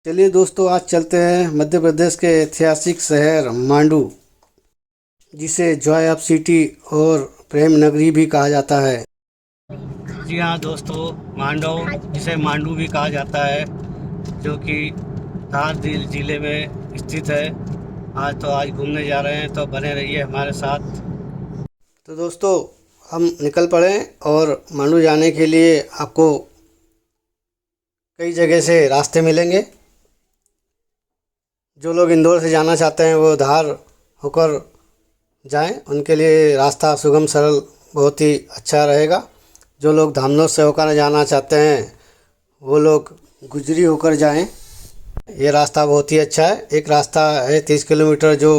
चलिए दोस्तों, आज चलते हैं मध्य प्रदेश के ऐतिहासिक शहर मांडू, जिसे जॉय ऑफ सिटी और प्रेम नगरी भी कहा जाता है। जी हाँ दोस्तों, मांडू जिसे मांडू भी कहा जाता है, जो कि धार जिले में स्थित है। आज घूमने जा रहे हैं, तो बने रहिए हमारे साथ। तो दोस्तों, हम निकल पड़े और मांडू जाने के लिए आपको कई जगह से रास्ते मिलेंगे। जो लोग इंदौर से जाना चाहते हैं वो धार होकर जाएं, उनके लिए रास्ता सुगम सरल बहुत ही अच्छा रहेगा। जो लोग धामनोद से होकर जाना चाहते हैं वो लोग गुजरी होकर जाएं। ये रास्ता बहुत ही अच्छा है। एक रास्ता है 30 किलोमीटर जो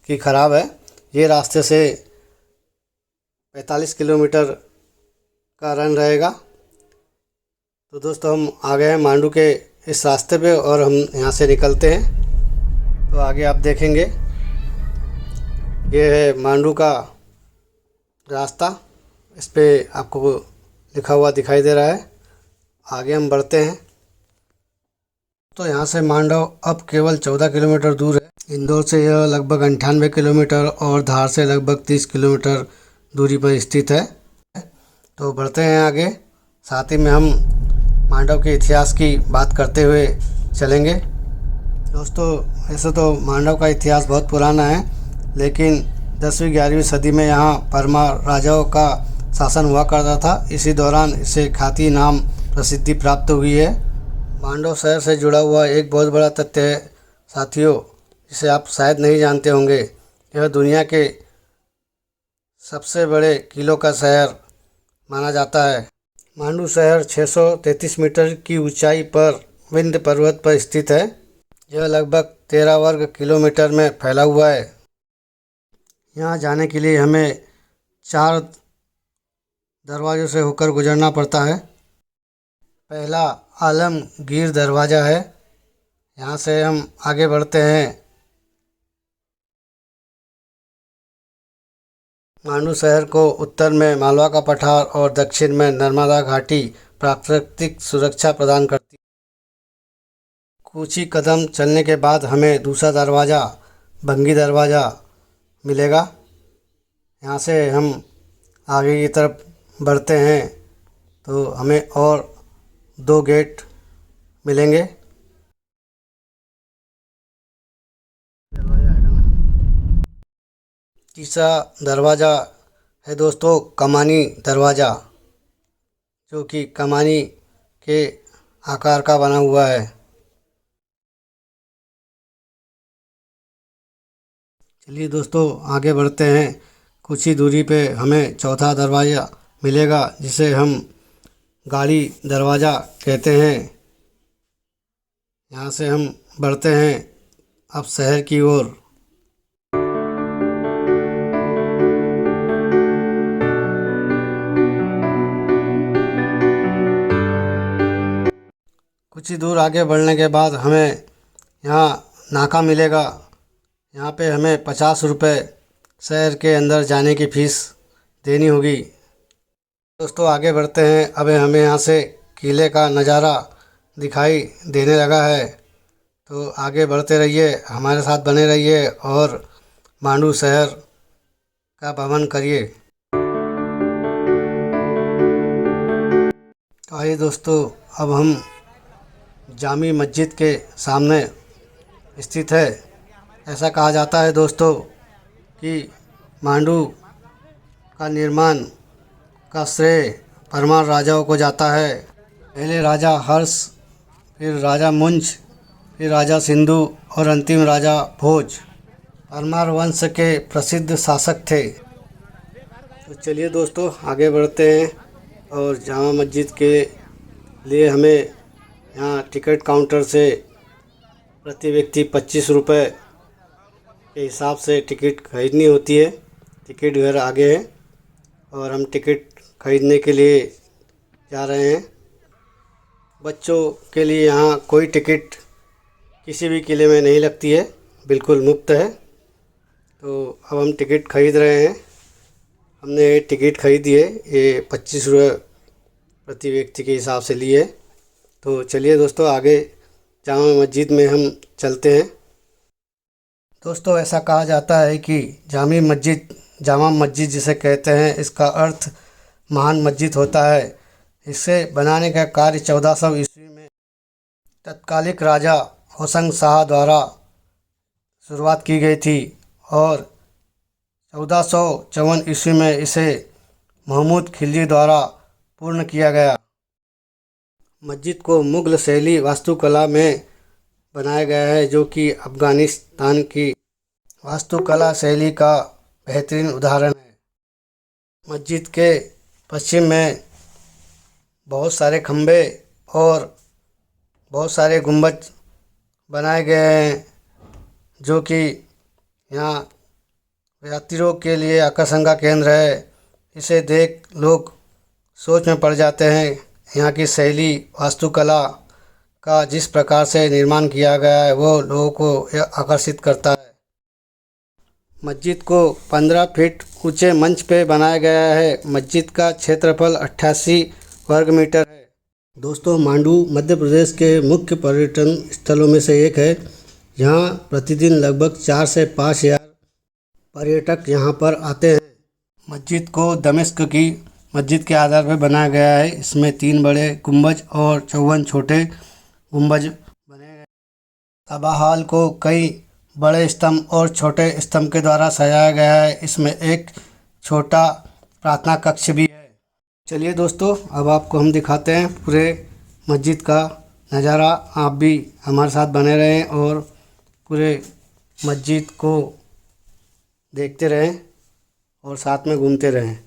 कि ख़राब है। ये रास्ते से 45 किलोमीटर का रन रहेगा। तो दोस्तों, हम आ गए हैं मांडू के इस रास्ते पे और हम यहाँ से निकलते हैं। तो आगे आप देखेंगे, ये है मांडू का रास्ता। इस पे आपको लिखा हुआ दिखाई दे रहा है। आगे हम बढ़ते हैं। तो यहाँ से मांडू अब केवल 14 किलोमीटर दूर है। इंदौर से यह लगभग 98 किलोमीटर और धार से लगभग 30 किलोमीटर दूरी पर स्थित है। तो बढ़ते हैं आगे। साथ ही में हम मांडू के इतिहास की बात करते हुए चलेंगे। दोस्तों, ऐसे तो मांडू का इतिहास बहुत पुराना है, लेकिन 10वीं 11वीं सदी में यहाँ परमार राजाओं का शासन हुआ करता था। इसी दौरान इसे खाती नाम प्रसिद्धि प्राप्त हुई है। मांडू शहर से जुड़ा हुआ एक बहुत बड़ा तथ्य है साथियों, जिसे आप शायद नहीं जानते होंगे। यह दुनिया के सबसे बड़े किलों का शहर माना जाता है। मांडू शहर 633 मीटर की ऊंचाई पर विंध्य पर्वत पर स्थित है। यह लगभग 13 वर्ग किलोमीटर में फैला हुआ है। यहाँ जाने के लिए हमें 4 दरवाज़ों से होकर गुजरना पड़ता है। पहला आलमगीर दरवाज़ा है। यहाँ से हम आगे बढ़ते हैं। मांडू शहर को उत्तर में मालवा का पठार और दक्षिण में नर्मदा घाटी प्राकृतिक सुरक्षा प्रदान करती है। कुछ ही कदम चलने के बाद हमें दूसरा दरवाज़ा भंगी दरवाज़ा मिलेगा। यहाँ से हम आगे की तरफ बढ़ते हैं तो हमें और 2 गेट मिलेंगे। तीसरा दरवाज़ा है दोस्तों कमानी दरवाज़ा, जो कि कमानी के आकार का बना हुआ है। चलिए दोस्तों, आगे बढ़ते हैं। कुछ ही दूरी पे हमें चौथा दरवाज़ा मिलेगा, जिसे हम गाड़ी दरवाज़ा कहते हैं। यहाँ से हम बढ़ते हैं अब शहर की ओर। कुछ ही दूर आगे बढ़ने के बाद हमें यहाँ नाका मिलेगा। यहाँ पे हमें 50 रुपये शहर के अंदर जाने की फ़ीस देनी होगी। दोस्तों, आगे बढ़ते हैं। अब हमें यहाँ से किले का नज़ारा दिखाई देने लगा है। तो आगे बढ़ते रहिए, हमारे साथ बने रहिए और मांडू शहर का भ्रमण करिए। तो आइए दोस्तों, अब हम जामी मस्जिद के सामने स्थित है। ऐसा कहा जाता है दोस्तों कि मांडू का निर्माण का श्रेय परमार राजाओं को जाता है। पहले राजा हर्ष, फिर राजा मुंज, फिर राजा सिंधु और अंतिम राजा भोज परमार वंश के प्रसिद्ध शासक थे। तो चलिए दोस्तों, आगे बढ़ते हैं और जामा मस्जिद के लिए हमें यहाँ टिकट काउंटर से प्रति व्यक्ति 25 रुपये के हिसाब से टिकट खरीदनी होती है। टिकट घर आगे है और हम टिकट खरीदने के लिए जा रहे हैं। बच्चों के लिए यहाँ कोई टिकट किसी भी किले में नहीं लगती है, बिल्कुल मुफ्त है। तो अब हम टिकट खरीद रहे हैं। हमने टिकट खरीदी है, ये 25 रुपये प्रति व्यक्ति के हिसाब से लिए। तो चलिए दोस्तों, आगे जामा मस्जिद में हम चलते हैं। दोस्तों, ऐसा कहा जाता है कि जामा मस्जिद जिसे कहते हैं, इसका अर्थ महान मस्जिद होता है। इसे बनाने का कार्य 1400 ईस्वी में तत्कालिक राजा होशंग शाह द्वारा शुरुआत की गई थी और 1454 ईस्वी में इसे महमूद खिलजी द्वारा पूर्ण किया गया। मस्जिद को मुगल शैली वास्तुकला में बनाया गया है, जो कि अफ़गानिस्तान की वास्तुकला शैली का बेहतरीन उदाहरण है। मस्जिद के पश्चिम में बहुत सारे खंभे और बहुत सारे गुंबद बनाए गए हैं, जो कि यहाँ यात्रियों के लिए आकर्षण का केंद्र है। इसे देख लोग सोच में पड़ जाते हैं। यहाँ की शैली वास्तुकला का जिस प्रकार से निर्माण किया गया है, वो लोगों को यह आकर्षित करता है। मस्जिद को 15 फीट ऊंचे मंच पे बनाया गया है। मस्जिद का क्षेत्रफल 88 वर्ग मीटर है। दोस्तों, मांडू मध्य प्रदेश के मुख्य पर्यटन स्थलों में से एक है। यहाँ प्रतिदिन लगभग 4 से 5 हज़ार पर्यटक यहाँ पर आते हैं। मस्जिद को दमिश्क की मस्जिद के आधार पर बनाया गया है। इसमें 3 बड़े गुंबज और 54 छोटे गुंबज बने गए। सभा हॉल को कई बड़े स्तंभ और छोटे स्तंभ के द्वारा सजाया गया है। इसमें एक छोटा प्रार्थना कक्ष भी है। चलिए दोस्तों, अब आपको हम दिखाते हैं पूरे मस्जिद का नज़ारा। आप भी हमारे साथ बने रहें और पूरे मस्जिद को देखते रहें और साथ में घूमते रहें।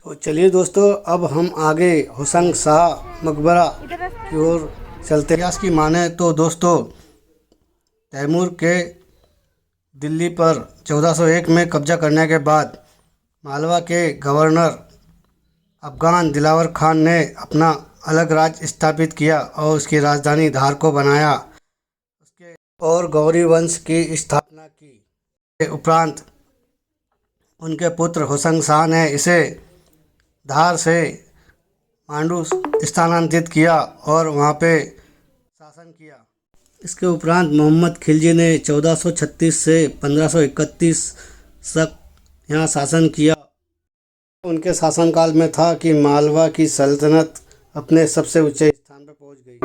तो चलिए दोस्तों, अब हम आगे होशंग शाह मकबरा की ओर चलते हैं। इतिहास की माने तो दोस्तों, तैमूर के दिल्ली पर 1401 में कब्जा करने के बाद मालवा के गवर्नर अफगान दिलावर खान ने अपना अलग राज्य स्थापित किया और उसकी राजधानी धार को बनाया और गौरी वंश की स्थापना की। के उपरांत उनके पुत्र होशंग शाह ने इसे धार से मांडू स्थानांतरित किया और वहाँ पे शासन किया। इसके उपरांत मोहम्मद खिलजी ने 1436 से 1531 तक यहाँ शासन किया। उनके शासनकाल में था कि मालवा की सल्तनत अपने सबसे ऊंचे स्थान पर पहुंच गई।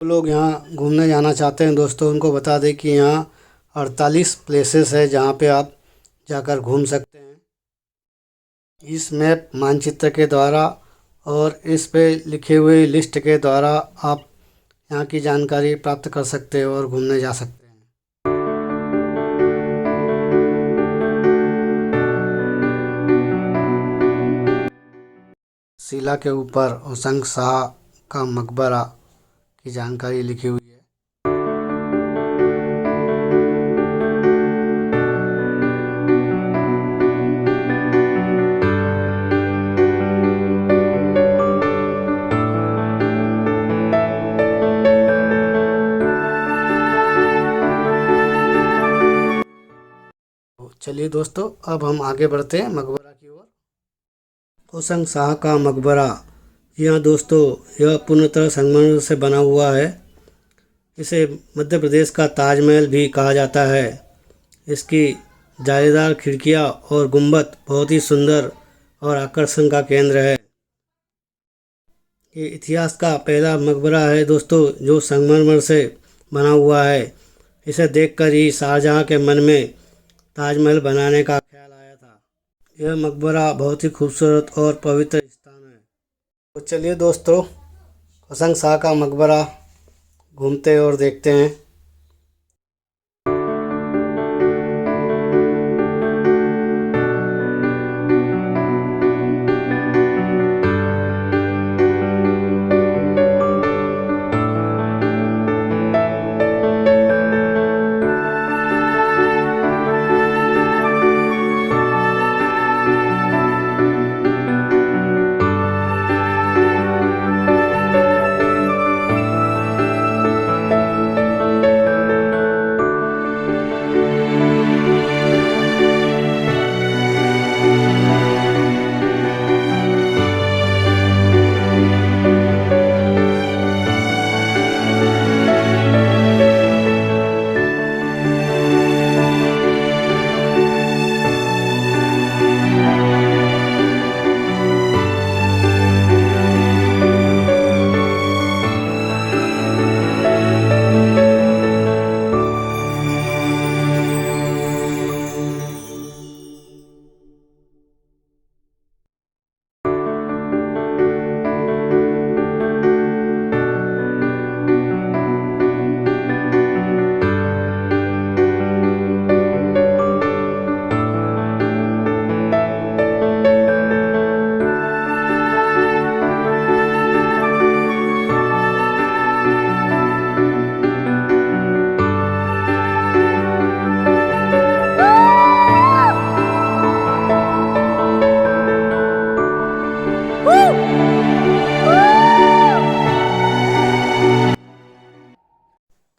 लोग यहाँ घूमने जाना चाहते हैं दोस्तों, उनको बता दें कि यहाँ 48 प्लेसेस है जहाँ पे आप जाकर घूम सकते हैं। इस मैप मानचित्र के द्वारा और इस पे लिखे हुए लिस्ट के द्वारा आप यहाँ की जानकारी प्राप्त कर सकते हैं और घूमने जा सकते हैं। शिला के ऊपर होशंग शाह का मकबरा की जानकारी लिखी हुई है। चलिए दोस्तों, अब हम आगे बढ़ते हैं मकबरा की ओर। होशंग शाह का मकबरा, जी हाँ दोस्तों, यह पूर्णतः संगमरमर से बना हुआ है। इसे मध्य प्रदेश का ताजमहल भी कहा जाता है। इसकी जालीदार खिड़कियाँ और गुंबद बहुत ही सुंदर और आकर्षण का केंद्र है। ये इतिहास का पहला मकबरा है दोस्तों जो संगमरमर से बना हुआ है। इसे देखकर ही शाहजहाँ के मन में ताजमहल बनाने का ख्याल आया था। यह मकबरा बहुत ही खूबसूरत और पवित्र स्थान है। तो चलिए दोस्तों, होशंग शाह का मकबरा घूमते और देखते हैं।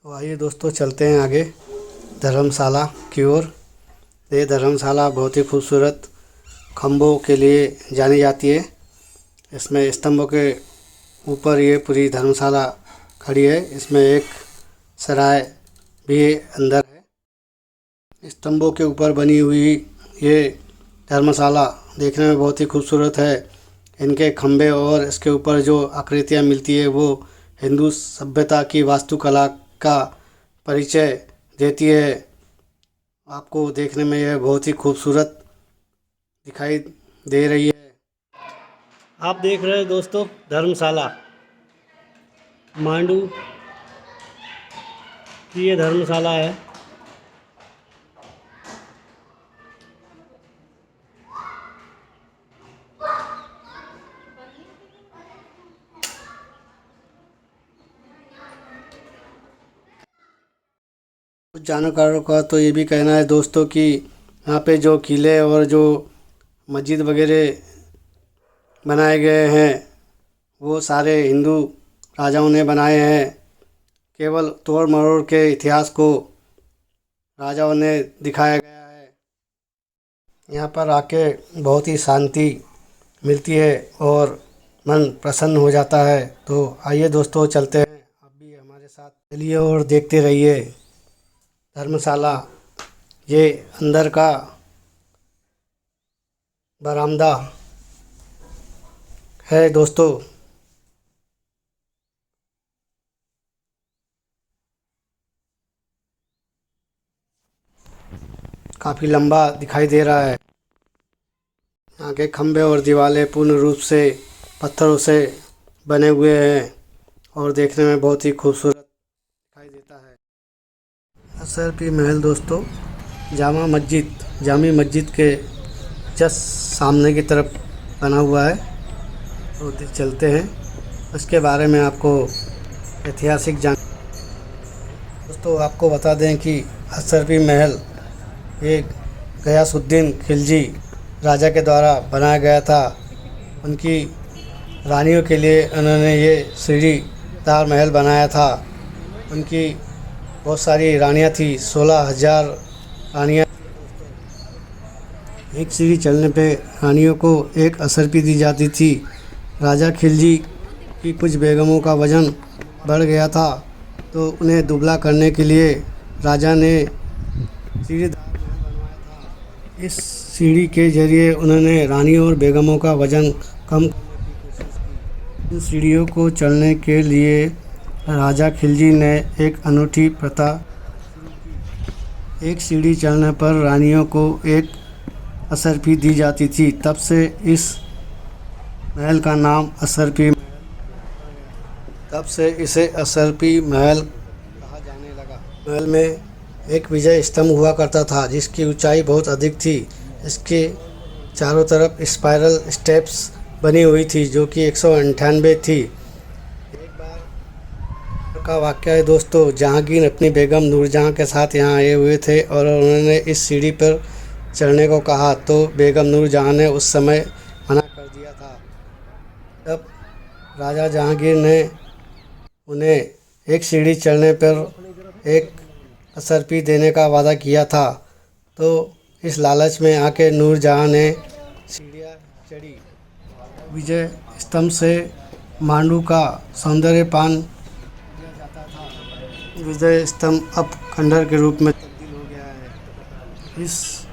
तो आइए दोस्तों, चलते हैं आगे धर्मशाला की ओर। ये धर्मशाला बहुत ही खूबसूरत खम्भों के लिए जानी जाती है। इसमें स्तंभों के ऊपर ये पूरी धर्मशाला खड़ी है। इसमें एक सराय भी अंदर है। स्तंभों के ऊपर बनी हुई ये धर्मशाला देखने में बहुत ही खूबसूरत है। इनके खंभे और इसके ऊपर जो आकृतियाँ मिलती है वो हिंदू सभ्यता की वास्तुकला का परिचय देती है। आपको देखने में यह बहुत ही खूबसूरत दिखाई दे रही है। आप देख रहे हैं दोस्तों धर्मशाला, मांडू की ये धर्मशाला है। कुछ जानकारों का तो ये भी कहना है दोस्तों कि यहाँ पे जो किले और जो मस्जिद वगैरह बनाए गए हैं वो सारे हिंदू राजाओं ने बनाए हैं। केवल तोड़ मरोड़ के इतिहास को राजाओं ने दिखाया गया है। यहाँ पर आके बहुत ही शांति मिलती है और मन प्रसन्न हो जाता है। तो आइए दोस्तों चलते हैं, आप भी हमारे साथ चलिए और देखते रहिए धर्मशाला। ये अंदर का बरामदा है दोस्तों। काफ़ी लंबा दिखाई दे रहा है। यहाँ के खंभे और दीवारें पूर्ण रूप से पत्थरों से बने हुए हैं और देखने में बहुत ही खूबसूरत दिखाई देता है। असरपी महल दोस्तों जामी मस्जिद के जस्ट सामने की तरफ बना हुआ है। तो चलते हैं, उसके बारे में आपको ऐतिहासिक दोस्तों आपको बता दें कि असरपी महल ये गयासुद्दीन खिलजी राजा के द्वारा बनाया गया था। उनकी रानियों के लिए उन्होंने ये सीढ़ीदार महल बनाया था। उनकी बहुत सारी रानियां थी, 16,000 रानियां। एक सीढ़ी चलने पे रानियों को एक असरपी दी जाती थी। राजा खिलजी की कुछ बेगमों का वज़न बढ़ गया था, तो उन्हें दुबला करने के लिए राजा ने सीढ़ी इस सीढ़ी के जरिए उन्होंने रानियों और बेगमों का वज़न कम। इन सीढ़ियों को चलने के लिए राजा खिलजी ने एक अनूठी प्रथा। एक सीढ़ी चलने पर रानियों को एक असरपी दी जाती थी। तब से इस महल का नाम तब से इसे असरपी महल कहा जाने लगा। महल में एक विजय स्तंभ हुआ करता था जिसकी ऊंचाई बहुत अधिक थी। इसके चारों तरफ स्पाइरल स्टेप्स बनी हुई थी जो कि 198 थी। एक बार का वाक़या है दोस्तों, जहांगीर अपनी बेगम नूरजहां के साथ यहाँ आए हुए थे और उन्होंने इस सीढ़ी पर चढ़ने को कहा, तो बेगम नूरजहां ने उस समय मना कर दिया था। तब राजा जहांगीर ने उन्हें एक सीढ़ी चढ़ने पर एक असरपी देने का वादा किया था। तो इस लालच में आके नूरजहां ने सीढ़ियाँ चढ़ी। विजय स्तंभ से मांडू का सौंदर्य पान किया जाता था। विजय स्तंभ अब खंडर के रूप में तब्दील हो गया है। इस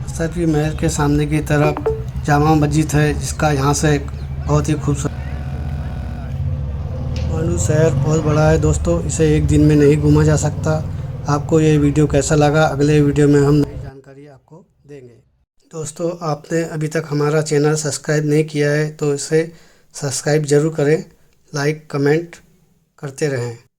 असरपी महल के सामने की तरफ जामा मस्जिद है जिसका यहाँ से बहुत ही खूबसूरत। मांडू शहर बहुत बड़ा है दोस्तों, इसे एक दिन में नहीं घूमा जा सकता। आपको ये वीडियो कैसा लगा, अगले वीडियो में हम नई जानकारी आपको देंगे। दोस्तों आपने अभी तक हमारा चैनल सब्सक्राइब नहीं किया है तो इसे सब्सक्राइब ज़रूर करें, लाइक कमेंट करते रहें।